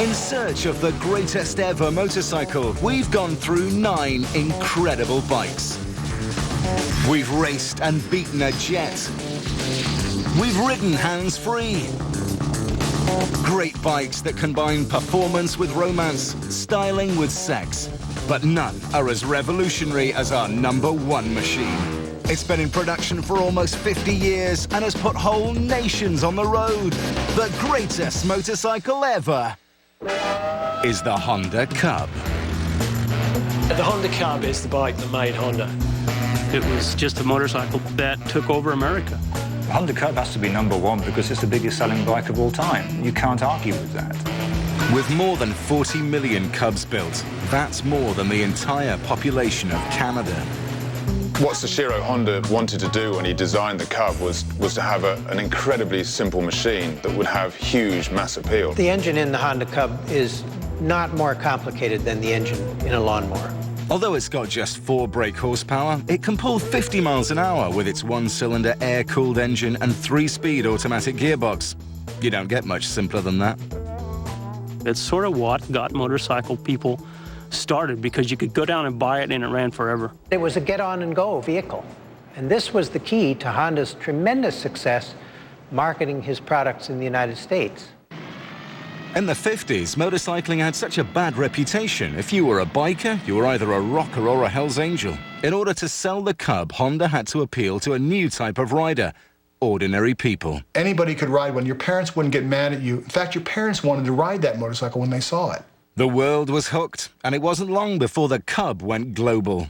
In search of the greatest ever motorcycle, we've gone through 9 incredible bikes. We've raced and beaten a jet. We've ridden hands-free. Great bikes that combine performance with romance, styling with sex. But none are as revolutionary as our #1 machine. It's been in production for almost 50 years and has put whole nations on the road. The greatest motorcycle ever is the Honda Cub. The Honda Cub is the bike that made Honda. It was just a motorcycle that took over America. The Honda Cub has to be #1 because it's the biggest selling bike of all time. You can't argue with that. With more than 40 million Cubs built, that's more than the entire population of Canada. What Soichiro Honda wanted to do when he designed the Cub was to have an incredibly simple machine that would have huge mass appeal. The engine in the Honda Cub is not more complicated than the engine in a lawnmower. Although it's got just 4 brake horsepower, it can pull 50 miles an hour with its 1-cylinder air-cooled engine and 3-speed automatic gearbox. You don't get much simpler than that. It's sort of what got motorcycle people started, because you could go down and buy it and it ran forever. It was a get-on-and-go vehicle, and this was the key to Honda's tremendous success marketing his products in the United States. In the 50s, motorcycling had such a bad reputation. If you were a biker, you were either a rocker or a Hell's Angel. In order to sell the Cub, Honda had to appeal to a new type of rider: ordinary people. Anybody could ride one. Your parents wouldn't get mad at you. In fact, your parents wanted to ride that motorcycle when they saw it. The world was hooked, and it wasn't long before the Cub went global.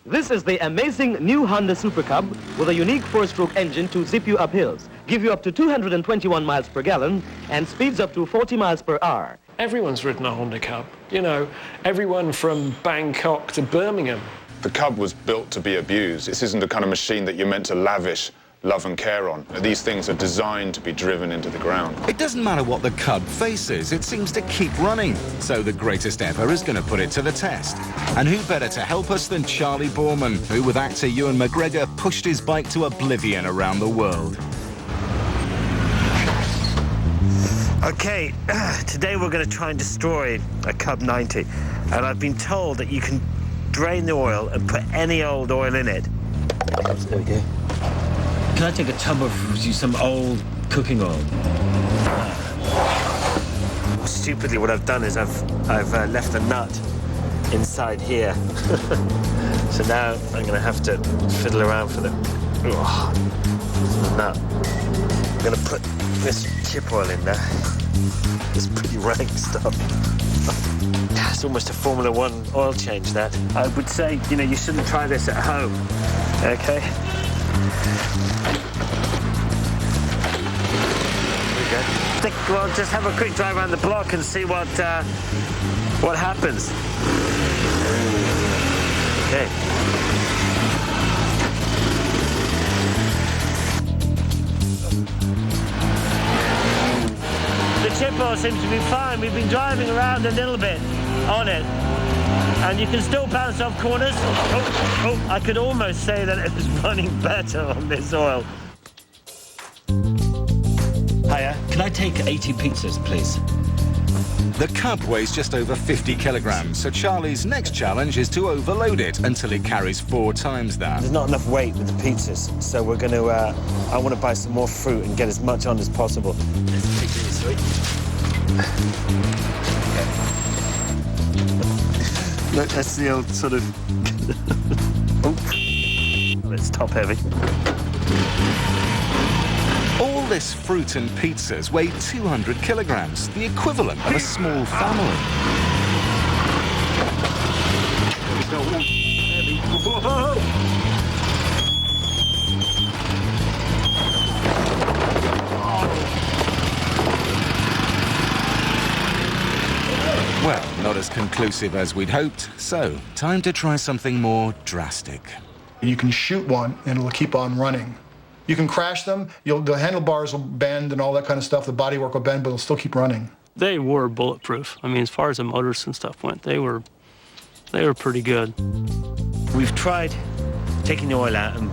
This is the amazing new Honda Super Cub with a unique 4-stroke engine to zip you up hills, give you up to 221 miles per gallon, and speeds up to 40 miles per hour. Everyone's ridden a Honda Cub. You know, everyone from Bangkok to Birmingham. The Cub was built to be abused. This isn't the kind of machine that you're meant to lavish love and care on. These things are designed to be driven into the ground. It doesn't matter what the Cub faces, it seems to keep running. So the greatest ever is going to put it to the test. And who better to help us than Charlie Borman, who with actor Ewan McGregor pushed his bike to oblivion around the world. Okay, today we're going to try and destroy a Cub 90. And I've been told that you can drain the oil and put any old oil in it. There we go. Can I take a tub of some old cooking oil? Stupidly, what I've done is I've left a nut inside here. So now I'm going to have to fiddle around for the nut. I'm going to put this chip oil in there. It's pretty rank stuff. It's almost a Formula 1 oil change, that. I would say, you know, you shouldn't try this at home, okay? There we go. Well, just have a quick drive around the block and see what happens. Okay. The chip oil seems to be fine. We've been driving around a little bit on it, and you can still bounce off corners. Oh, I could almost say that it was running better on this oil. Hiya, can I take 80 pizzas, please? The Cub weighs just over 50 kilograms, so Charlie's next challenge is to overload it until it carries 4 times that. There's not enough weight with the pizzas, so we're going to, I want to buy some more fruit and get as much on as possible. Let's take really sweet. Look, that's the old sort of... Oh, it's top heavy. All this fruit and pizzas weigh 200 kilograms, the equivalent of a small family. Well, not as conclusive as we'd hoped, so time to try something more drastic. You can shoot one and it'll keep on running. You can crash them, the handlebars will bend and all that kind of stuff, the bodywork will bend, but it'll still keep running. They were bulletproof. I mean, as far as the motors and stuff went, they were pretty good. We've tried taking the oil out and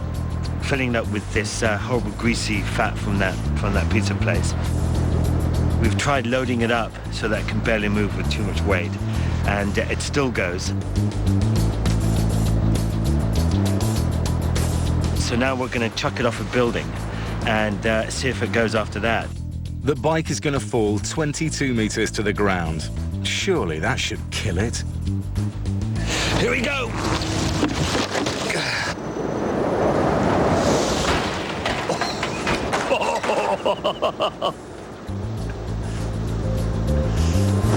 filling it up with this horrible greasy fat from that pizza place. We've tried loading it up so that it can barely move with too much weight, and it still goes. So now we're going to chuck it off a building and see if it goes after that. The bike is going to fall 22 meters to the ground. Surely that should kill it. Here we go!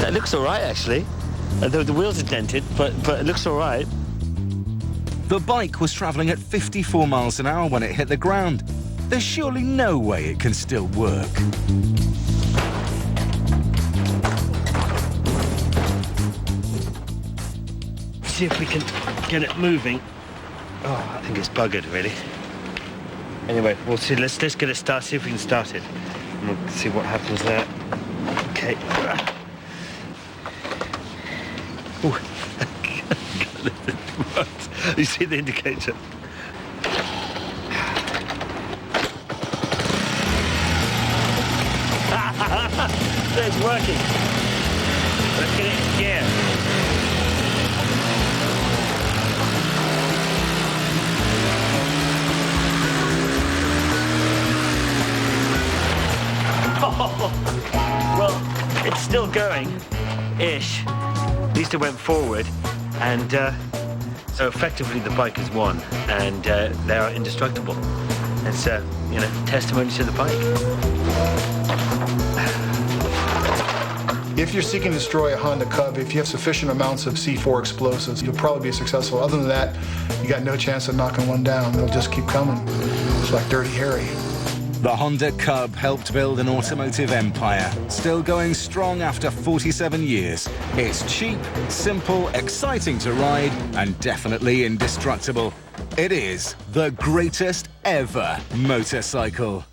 That looks all right, actually. The wheels are dented, but it looks all right. The bike was traveling at 54 miles an hour when it hit the ground. There's surely no way it can still work. See if we can get it moving. Oh, I think it's buggered, really. Anyway, we'll see. Let's get it started. See if we can start it, and we'll see what happens there. Okay. Ooh. You see the indicator? It's working. Let's get it in gear. Well, it's still going-ish. At least it went forward, and so effectively the bike has won, and they are indestructible. It's you know, testimony to the bike. If you're seeking to destroy a Honda Cub, if you have sufficient amounts of C4 explosives, you'll probably be successful. Other than that, you got no chance of knocking one down. They'll just keep coming. It's like Dirty Harry. The Honda Cub helped build an automotive empire, still going strong after 47 years. It's cheap, simple, exciting to ride, and definitely indestructible. It is the greatest ever motorcycle.